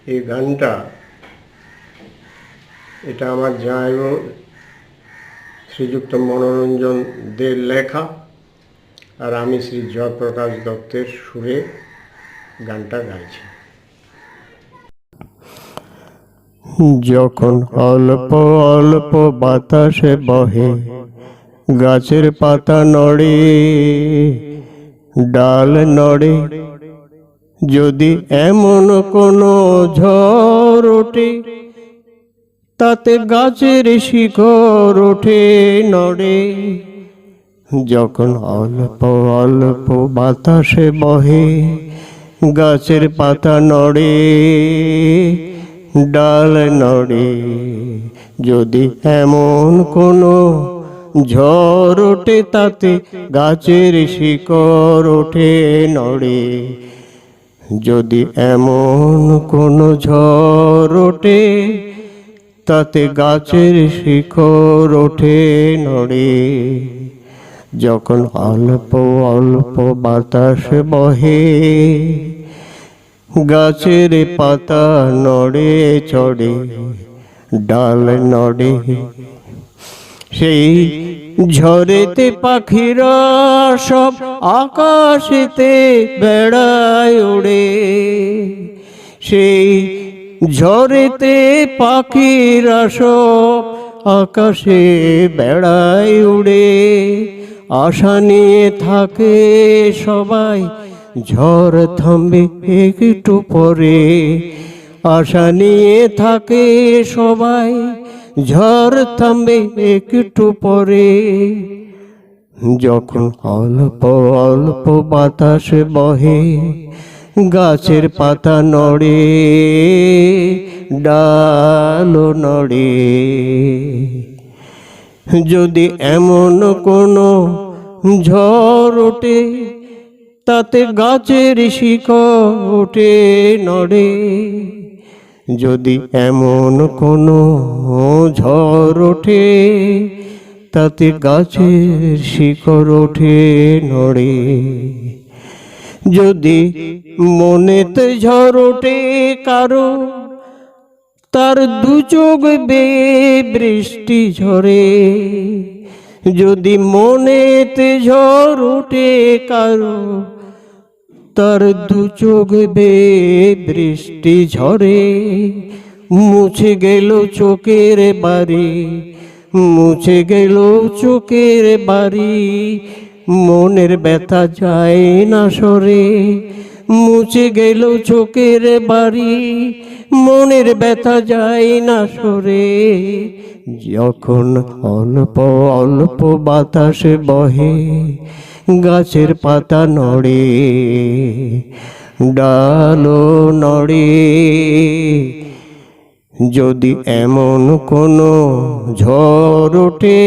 এই গানটা এটা আমার জামাইবাবু শ্রীযুক্ত মনোরঞ্জন দের লেখা, আর আমি শ্রী জয়প্রকাশ দত্তের সুরে গানটা গাইছি। যখন অল্প অল্প বাতাসে বহে, গাছের পাতা নড়ে, ডাল নড়ে, যদি এমন কোনো ঝড় ওঠে, তাতে গাছের শিকড় ওঠে নড়ে। যখন অল্প অল্প বাতাসে বহে, গাছের পাতা নড়ে, ডাল নড়ে, যদি এমন কোনো ঝড় ওঠে, তাতে গাছের শিকড় ওঠে নড়ে। যদি এমন কোনো ঝড় ওঠে, তাতে গাছের শিকড় ওঠে নড়ে। যখন অল্প অল্প বাতাস বহে, গাছের পাতা নড়ে চড়ে, ডাল নড়ে, সেই ঝড়েতে পাখিরা সব আকাশেতে বেড়ায় ওড়ে। সেই ঝড়েতে পাখিরা সব আকাশে বেড়ায় উড়ে। আশা নিয়ে থাকে সবাই, ঝড় থামবে একটু পরে। আশা নিয়ে থাকে সবাই, ঝড় থামবে একটু পরে। যখন অল্প অল্প বাতাস বহে, গাছের পাতা নড়ে, ডাল নড়ে, যদি এমন কোনো ঝড় ওঠে, তাতে গাছের শিকড় ওঠে নড়ে। যদি এমন কোনো ঝড় ওঠে, তাতে গাছের শিকড় ওঠে নড়ে। যদি মনেতে ঝড় ওঠে কারো, তার দু চোখ বেয়ে বৃষ্টি ঝরে। যদি মনেতে ঝড় ওঠে কারো, তার দু চোখ বেয়ে বৃষ্টি ঝরে। মুছে গেল চোখের বাড়ি, মুছে গেল চোখের বাড়ি, মনের ব্যথা যায় না সরে। মুছে গেল চোখের বাড়ি, মনের ব্যথা যায় না সরে। যখন অল্প অল্প বাতাস বহে, গাছের পাতা নড়ে, ডালও নড়ে, যদি এমন কোনো ঝড় ওঠে,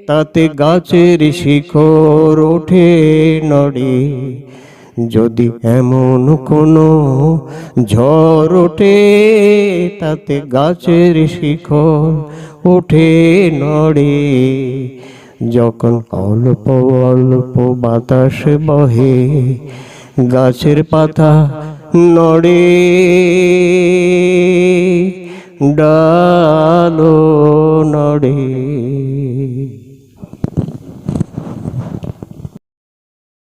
তাতে গাছের শিকড় ওঠে নড়ে। যদি এমন কোনো ঝড় ওঠে, তাতে গাছের শিকড় ওঠে নড়ে। যখন অল্প অল্প বাতাস বহে, গাছের পাতা নড়ে, ডালও নড়ে।